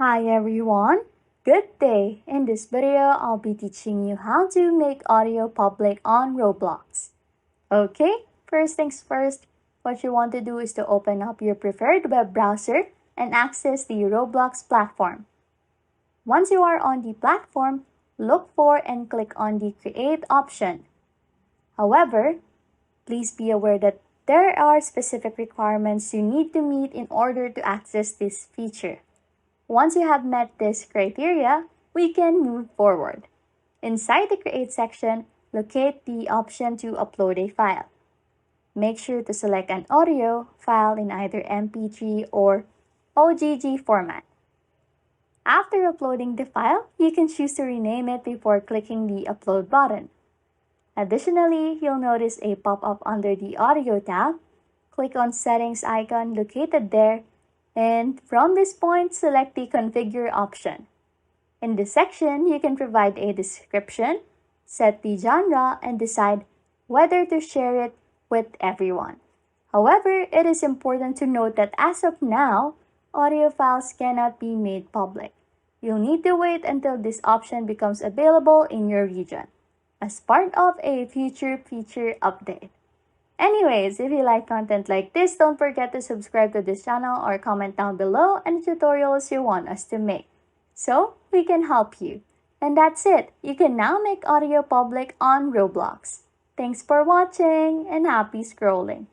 Hi everyone, good day. In this video, I'll be teaching you how to make audio public on Roblox. Okay, first things first, what you want to do is to open up your preferred web browser and access the Roblox platform. Once you are on the platform, look for and click on the Create option. However, please be aware that there are specific requirements you need to meet in order to access this feature. Once you have met this criteria, we can move forward. Inside the Create section, locate the option to upload a file. Make sure to select an audio file in either MP3 or OGG format. After uploading the file, you can choose to rename it before clicking the Upload button. Additionally, you'll notice a pop-up under the Audio tab. Click on Settings icon located there, and from this point, select the Configure option. In this section, you can provide a description, set the genre, and decide whether to share it with everyone. However, it is important to note that as of now, audio files cannot be made public. You'll need to wait until this option becomes available in your region as part of a future feature update. Anyways, if you like content like this, don't forget to subscribe to this channel or comment down below any tutorials you want us to make, so we can help you. And that's it. You can now make audio public on Roblox. Thanks for watching and happy scrolling.